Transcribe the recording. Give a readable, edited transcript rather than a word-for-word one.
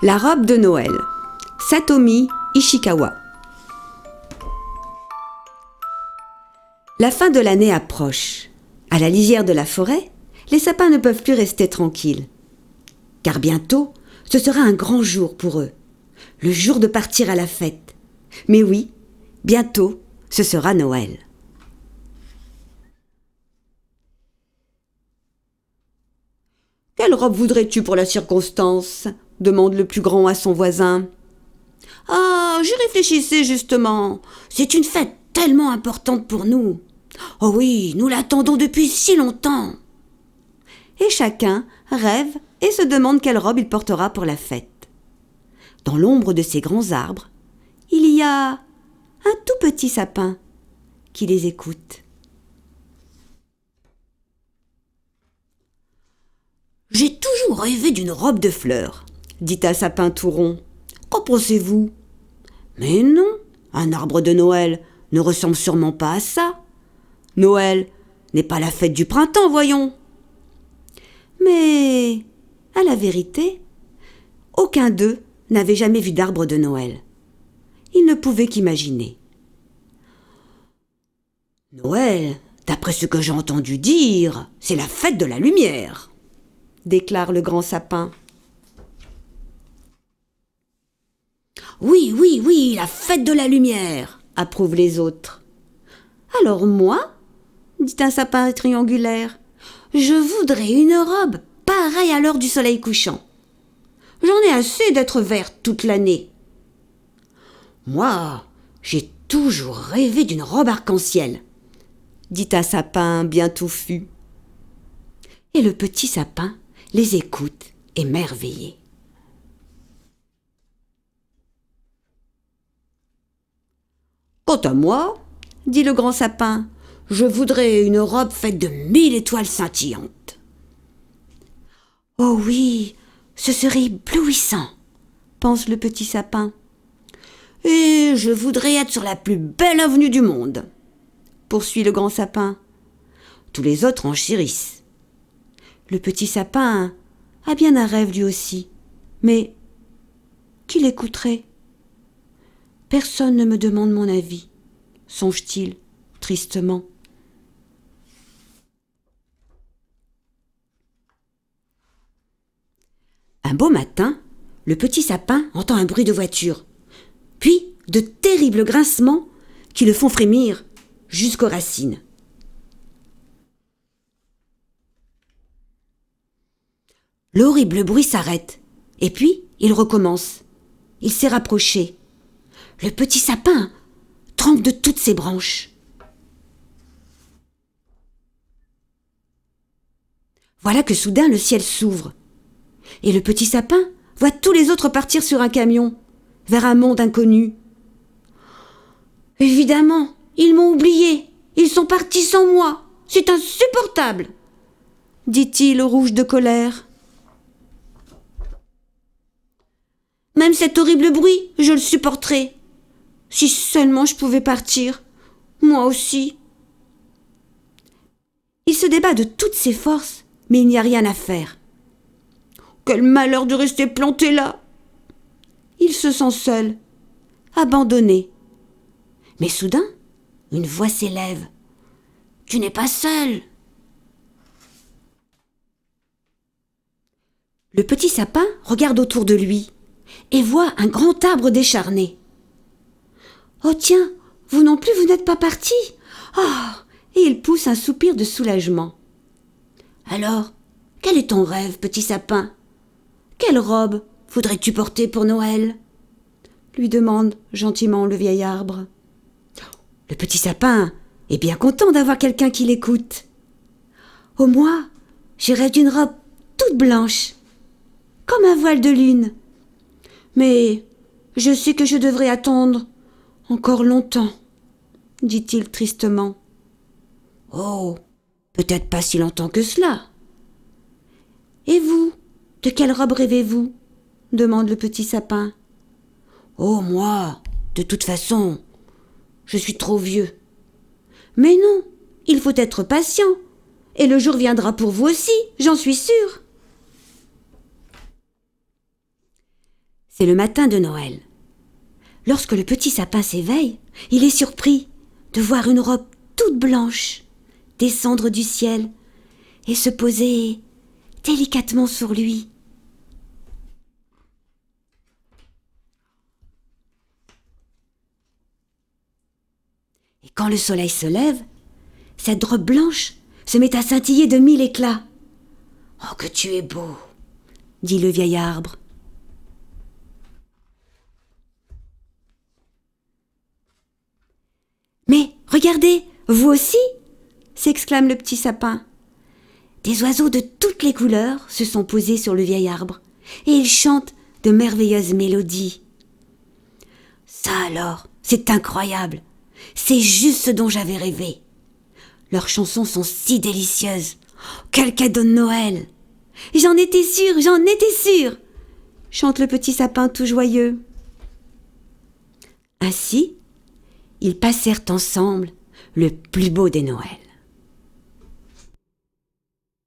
La robe de Noël. Satomi Ishikawa. La fin de l'année approche. À la lisière de la forêt, les sapins ne peuvent plus rester tranquilles. Car bientôt, ce sera un grand jour pour eux. Le jour de partir à la fête. Mais oui, bientôt, ce sera Noël. « Quelle robe voudrais-tu pour la circonstance ?» demande le plus grand à son voisin. « Ah, j'y réfléchissais justement. C'est une fête tellement importante pour nous. Oh oui, nous l'attendons depuis si longtemps. » Et chacun rêve et se demande quelle robe il portera pour la fête. Dans l'ombre de ces grands arbres, il y a un tout petit sapin qui les écoute. « J'ai toujours rêvé d'une robe de fleurs, » dit un sapin tout rond. « Qu'en pensez-vous ?»« Mais non, un arbre de Noël ne ressemble sûrement pas à ça. Noël n'est pas la fête du printemps, voyons. » Mais, à la vérité, aucun d'eux n'avait jamais vu d'arbre de Noël. Ils ne pouvaient qu'imaginer. « Noël, d'après ce que j'ai entendu dire, c'est la fête de la lumière, » déclare le grand sapin. « Oui, la fête de la lumière, » approuvent les autres. « Alors moi, » dit un sapin triangulaire, « je voudrais une robe pareille à l'heure du soleil couchant. J'en ai assez d'être verte toute l'année. »« Moi, j'ai toujours rêvé d'une robe arc-en-ciel, » dit un sapin bien touffu. Et le petit sapin les écoute émerveillé. « Quant à moi, » dit le grand sapin, « je voudrais une robe faite de 1000 étoiles scintillantes. »« Oh oui, ce serait éblouissant, » pense le petit sapin. « Et je voudrais être sur la plus belle avenue du monde, » poursuit le grand sapin. Tous les autres en chérissent. Le petit sapin a bien un rêve lui aussi, mais qui l'écouterait ? Personne ne me demande mon avis, songe-t-il tristement. Un beau matin, le petit sapin entend un bruit de voiture, puis de terribles grincements qui le font frémir jusqu'aux racines. L'horrible bruit s'arrête, et puis il recommence. Il s'est rapproché. Le petit sapin tremble de toutes ses branches. Voilà que soudain le ciel s'ouvre, et le petit sapin voit tous les autres partir sur un camion, vers un monde inconnu. « Évidemment, ils m'ont oublié, ils sont partis sans moi, c'est insupportable !» dit-il rouge de colère. « Même cet horrible bruit, je le supporterai. Si seulement je pouvais partir, moi aussi. » Il se débat de toutes ses forces, mais il n'y a rien à faire. Quel malheur de rester planté là! Il se sent seul, abandonné. Mais soudain, une voix s'élève. « Tu n'es pas seul !» Le petit sapin regarde autour de lui et voit un grand arbre décharné. « Oh tiens, vous non plus, vous n'êtes pas parti !» Et il pousse un soupir de soulagement. « Alors, quel est ton rêve, petit sapin ? Quelle robe voudrais-tu porter pour Noël ?» lui demande gentiment le vieil arbre. Le petit sapin est bien content d'avoir quelqu'un qui l'écoute. « Oh moi, je rêve d'une robe toute blanche, comme un voile de lune. Mais je sais que je devrais attendre encore longtemps, » dit-il tristement. « Oh, peut-être pas si longtemps que cela. »« Et vous, de quelle robe rêvez-vous » demande le petit sapin. « Oh, moi, de toute façon, je suis trop vieux. »« Mais non, il faut être patient, et le jour viendra pour vous aussi, j'en suis sûre. » C'est le matin de Noël. Lorsque le petit sapin s'éveille, il est surpris de voir une robe toute blanche descendre du ciel et se poser délicatement sur lui. Et quand le soleil se lève, cette robe blanche se met à scintiller de 1000 éclats. « Oh, que tu es beau !» dit le vieil arbre. « Mais regardez, vous aussi !» s'exclame le petit sapin. Des oiseaux de toutes les couleurs se sont posés sur le vieil arbre et ils chantent de merveilleuses mélodies. « Ça alors, c'est incroyable ! C'est juste ce dont j'avais rêvé. Leurs chansons sont si délicieuses. Quel cadeau de Noël! J'en étais sûre, chante le petit sapin tout joyeux. Ainsi, ils passèrent ensemble le plus beau des Noëls.